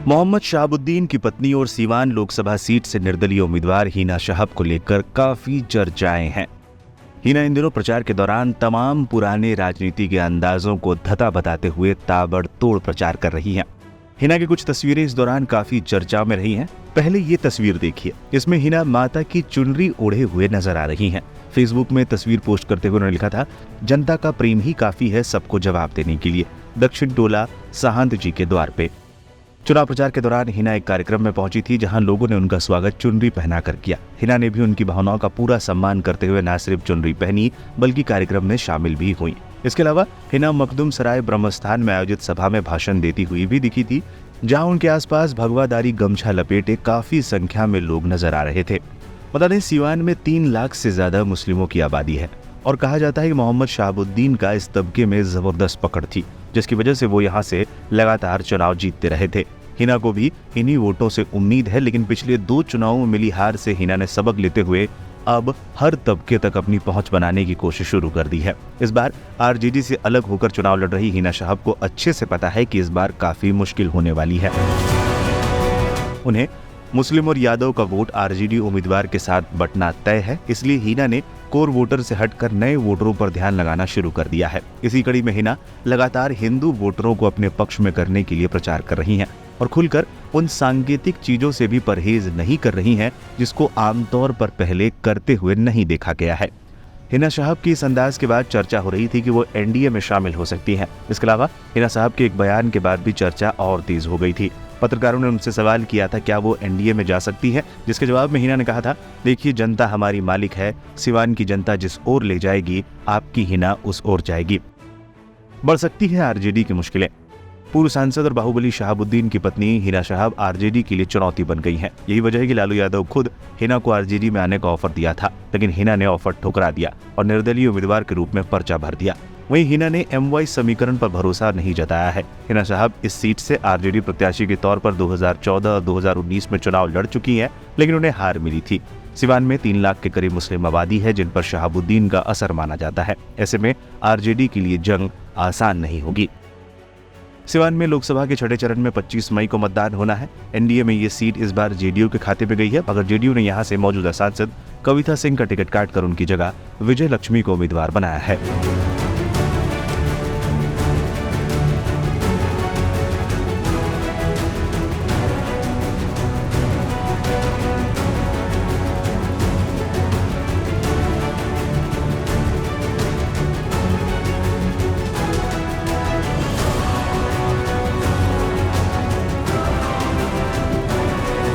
मोहम्मद शहाबुद्दीन की पत्नी और सीवान लोकसभा सीट से निर्दलीय उम्मीदवार हिना शहाब को लेकर काफी चर्चाएं हैं। हिना इन दिनों प्रचार के दौरान तमाम पुराने राजनीति के अंदाजों को धता बताते हुए ताबड़तोड़ प्रचार कर रही हैं। हिना की कुछ तस्वीरें इस दौरान काफी चर्चा में रही हैं। पहले ये तस्वीर देखिए, इसमें हिना माता की चुनरी ओढ़े हुए नजर आ रही हैं। फेसबुक में तस्वीर पोस्ट करते हुए उन्होंने लिखा था, जनता का प्रेम ही काफी है सबको जवाब देने के लिए। दक्षिण टोला साहंत जी के द्वार पे। चुनाव प्रचार के दौरान हिना एक कार्यक्रम में पहुंची थी जहां लोगों ने उनका स्वागत चुनरी पहनाकर किया। हिना ने भी उनकी भावनाओं का पूरा सम्मान करते हुए न सिर्फ चुनरी पहनी बल्कि कार्यक्रम में शामिल भी हुई। इसके अलावा हिना मखदुम सराय ब्रह्मस्थान में आयोजित सभा में भाषण देती हुई भी दिखी थी, जहां उनके आसपास भगवादारी गमछा लपेटे काफी संख्या में लोग नजर आ रहे थे। बता दें, सीवान में 3 लाख से ज्यादा मुस्लिमों की आबादी है और कहा जाता है कि मोहम्मद शहाबुद्दीन का इस तबके में जबरदस्त पकड़ थी, जिसकी वजह से वो यहाँ से लगातार चुनाव जीतते रहे थे। हिना को भी इन्हीं वोटों से उम्मीद है, लेकिन पिछले 2 चुनावों में मिली हार से हिना ने सबक लेते हुए अब हर तबके तक अपनी पहुंच बनाने की कोशिश शुरू कर दी है। इस बार आरजेडी से अलग होकर चुनाव लड़ रही हिना शहाब को अच्छे से पता है कि इस बार काफी मुश्किल होने वाली है। उन्हें मुस्लिम और यादव का वोट आरजेडी उम्मीदवार के साथ बंटना तय है, इसलिए हिना ने कोर वोटर से हटकर नए वोटरों पर ध्यान लगाना शुरू कर दिया है। इसी कड़ी में हिना लगातार हिंदू वोटरों को अपने पक्ष में करने के लिए प्रचार कर रही हैं और खुलकर उन सांकेतिक चीजों से भी परहेज नहीं कर रही हैं जिसको आमतौर पर पहले करते हुए नहीं देखा गया है। हिना शहाब की इस अंदाज के बाद चर्चा हो रही थी कि वो एनडीए में शामिल हो सकती हैं। इसके अलावा हिना शहाब के एक बयान के बाद भी चर्चा और तेज हो गई थी। पत्रकारों ने उनसे सवाल किया था क्या वो एनडीए में जा सकती है, जिसके जवाब में हिना ने कहा था, देखिए जनता हमारी मालिक है, सिवान की जनता जिस ओर ले जाएगी आपकी हिना उस ओर जाएगी। बढ़ सकती है आरजेडी की मुश्किलें। पूर्व सांसद और बाहुबली शहाबुद्दीन की पत्नी हिना शहाब आरजेडी के लिए चुनौती बन गई हैं। यही वजह है कि लालू यादव खुद हिना को आरजेडी में आने का ऑफर दिया था, लेकिन हिना ने ऑफर ठुकरा दिया और निर्दलीय उम्मीदवार के रूप में पर्चा भर दिया। वहीं हिना ने MY समीकरण पर भरोसा नहीं जताया है। हिना शहाब इस सीट से आरजेडी प्रत्याशी के तौर पर 2014 और 2019 में चुनाव लड़ चुकी हैं, लेकिन उन्हें हार मिली थी। सिवान में 3 लाख के करीब मुस्लिम आबादी है जिन पर शहाबुद्दीन का असर माना जाता है। ऐसे में आरजेडी के लिए जंग आसान नहीं होगी। सिवान में लोकसभा के छठे चरण में 25 मई को मतदान होना है। एनडीए में ये सीट इस बार जेडीयू के खाते में गई है, मगर जेडीयू ने यहां से मौजूदा सांसद कविता सिंह का टिकट काटकर उनकी जगह विजय लक्ष्मी को उम्मीदवार बनाया है।